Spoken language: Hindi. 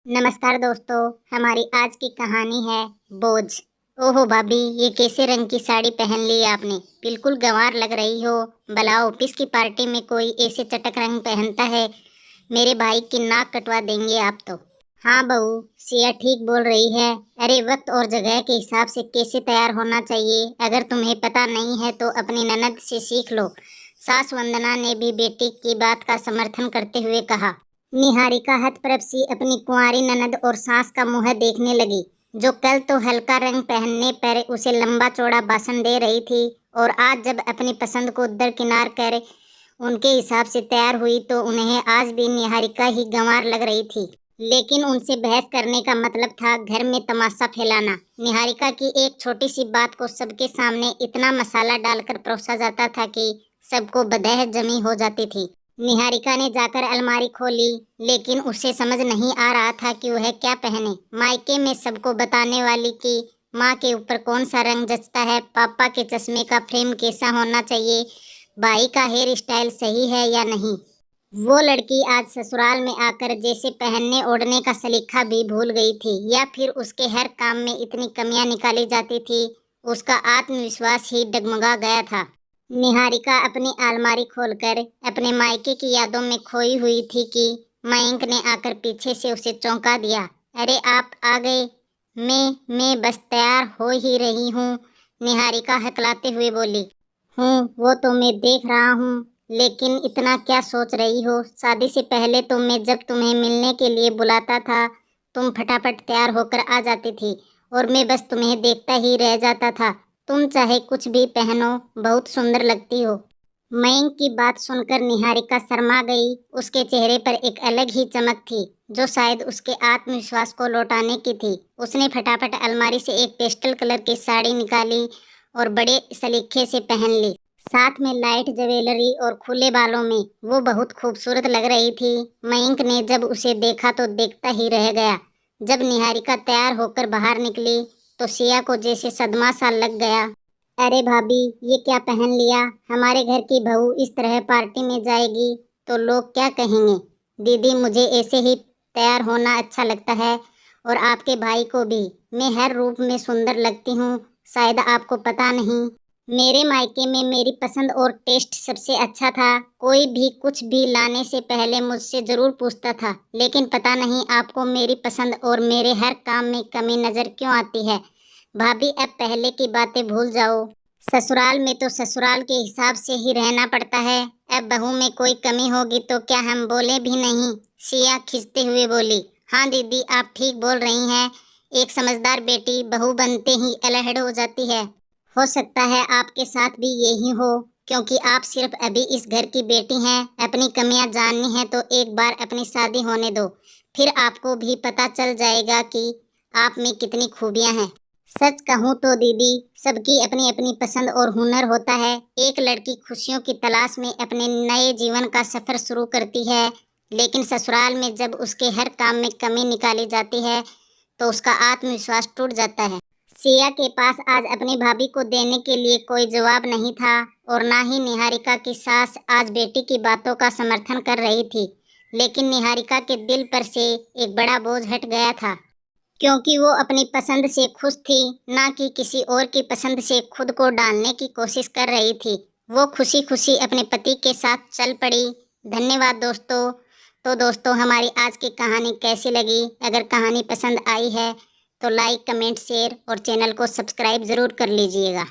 नमस्कार दोस्तों। हमारी आज की कहानी है बोझ। ओहो भाभी, ये कैसे रंग की साड़ी पहन ली आपने? बिल्कुल गंवार लग रही हो। भला ऑफिस की पार्टी में कोई ऐसे चटक रंग पहनता है? मेरे भाई की नाक कटवा देंगे आप तो। हाँ बहू, सिया ठीक बोल रही है। अरे वक्त और जगह के हिसाब से कैसे तैयार होना चाहिए, अगर तुम्हें पता नहीं है तो अपनी ननद से सीख लो। सास वंदना ने भी बेटी की बात का समर्थन करते हुए कहा। निहारिका हतप्रभ सी अपनी कुंवारी ननद और सास का मुंह देखने लगी, जो कल तो हल्का रंग पहनने पर उसे लंबा चौड़ा भाषण दे रही थी, और आज जब अपनी पसंद को दरकिनार कर उनके हिसाब से तैयार हुई तो उन्हें आज भी निहारिका ही गंवार लग रही थी। लेकिन उनसे बहस करने का मतलब था घर में तमाशा फैलाना। निहारिका की एक छोटी सी बात को सबके सामने इतना मसाला डालकर परोसा जाता था कि सबको बदह जमी हो जाती थी। निहारिका ने जाकर अलमारी खोली, लेकिन उसे समझ नहीं आ रहा था कि वह क्या पहने। मायके में सबको बताने वाली कि माँ के ऊपर कौन सा रंग जचता है, पापा के चश्मे का फ्रेम कैसा होना चाहिए, भाई का हेयर स्टाइल सही है या नहीं। वो लड़की आज ससुराल में आकर जैसे पहनने ओढ़ने का सलीका भी भूल गई थी, या फिर उसके हर काम में इतनी कमियां निकाली जाती थी। उसका आत्मविश्वास ही डगमगा गया था। निहारिका अपनी अलमारी खोलकर अपने मायके की यादों में खोई हुई थी कि मयंक ने आकर पीछे से उसे चौंका दिया। अरे आप आ गए। मैं बस तैयार हो ही रही हूँ, निहारिका हकलाते हुए बोली। हूँ, वो तो मैं देख रहा हूँ, लेकिन इतना क्या सोच रही हो? शादी से पहले तो मैं जब तुम्हें मिलने के लिए बुलाता था, तुम फटाफट तैयार होकर आ जाती थी और मैं बस तुम्हें देखता ही रह जाता था। तुम चाहे कुछ भी पहनो, बहुत सुंदर लगती हो। मयंक की बात सुनकर निहारिका शर्मा गई। उसके चेहरे पर एक अलग ही चमक थी, जो शायद उसके आत्मविश्वास को लौटाने की थी। उसने फटाफट अलमारी से एक पेस्टल कलर की साड़ी निकाली और बड़े सलीके से पहन ली। साथ में लाइट ज्वेलरी और खुले बालों में वो बहुत खूबसूरत लग रही थी। मयंक ने जब उसे देखा तो देखता ही रह गया। जब निहारिका तैयार होकर बाहर निकली तो सिया को जैसे सदमा सा लग गया। अरे भाभी, ये क्या पहन लिया? हमारे घर की बहू इस तरह पार्टी में जाएगी तो लोग क्या कहेंगे? दीदी, मुझे ऐसे ही तैयार होना अच्छा लगता है, और आपके भाई को भी। मैं हर रूप में सुंदर लगती हूँ, शायद आपको पता नहीं। मेरे मायके में मेरी पसंद और टेस्ट सबसे अच्छा था। कोई भी कुछ भी लाने से पहले मुझसे जरूर पूछता था, लेकिन पता नहीं आपको मेरी पसंद और मेरे हर काम में कमी नजर क्यों आती है। भाभी, अब पहले की बातें भूल जाओ। ससुराल में तो ससुराल के हिसाब से ही रहना पड़ता है। अब बहू में कोई कमी होगी तो क्या हम बोले भी नहीं? सिया खिंचते हुए बोली। हाँ दीदी, आप ठीक बोल रही हैं। एक समझदार बेटी बहू बनते ही अलहड़ हो जाती है। हो सकता है आपके साथ भी यही हो, क्योंकि आप सिर्फ अभी इस घर की बेटी हैं। अपनी कमियां जाननी है तो एक बार अपनी शादी होने दो, फिर आपको भी पता चल जाएगा कि आप में कितनी खूबियां हैं। सच कहूँ तो दीदी, सबकी अपनी अपनी पसंद और हुनर होता है। एक लड़की खुशियों की तलाश में अपने नए जीवन का सफर शुरू करती है, लेकिन ससुराल में जब उसके हर काम में कमी निकाली जाती है तो उसका आत्मविश्वास टूट जाता है। सिया के पास आज अपनी भाभी को देने के लिए कोई जवाब नहीं था, और ना ही निहारिका की सास आज बेटी की बातों का समर्थन कर रही थी। लेकिन निहारिका के दिल पर से एक बड़ा बोझ हट गया था, क्योंकि वो अपनी पसंद से खुश थी, ना कि किसी और की पसंद से खुद को डालने की कोशिश कर रही थी। वो खुशी खुशी अपने पति के साथ चल पड़ी। धन्यवाद दोस्तों। तो दोस्तों, हमारी आज की कहानी कैसी लगी? अगर कहानी पसंद आई है तो लाइक, कमेंट, शेयर और चैनल को सब्सक्राइब ज़रूर कर लीजिएगा।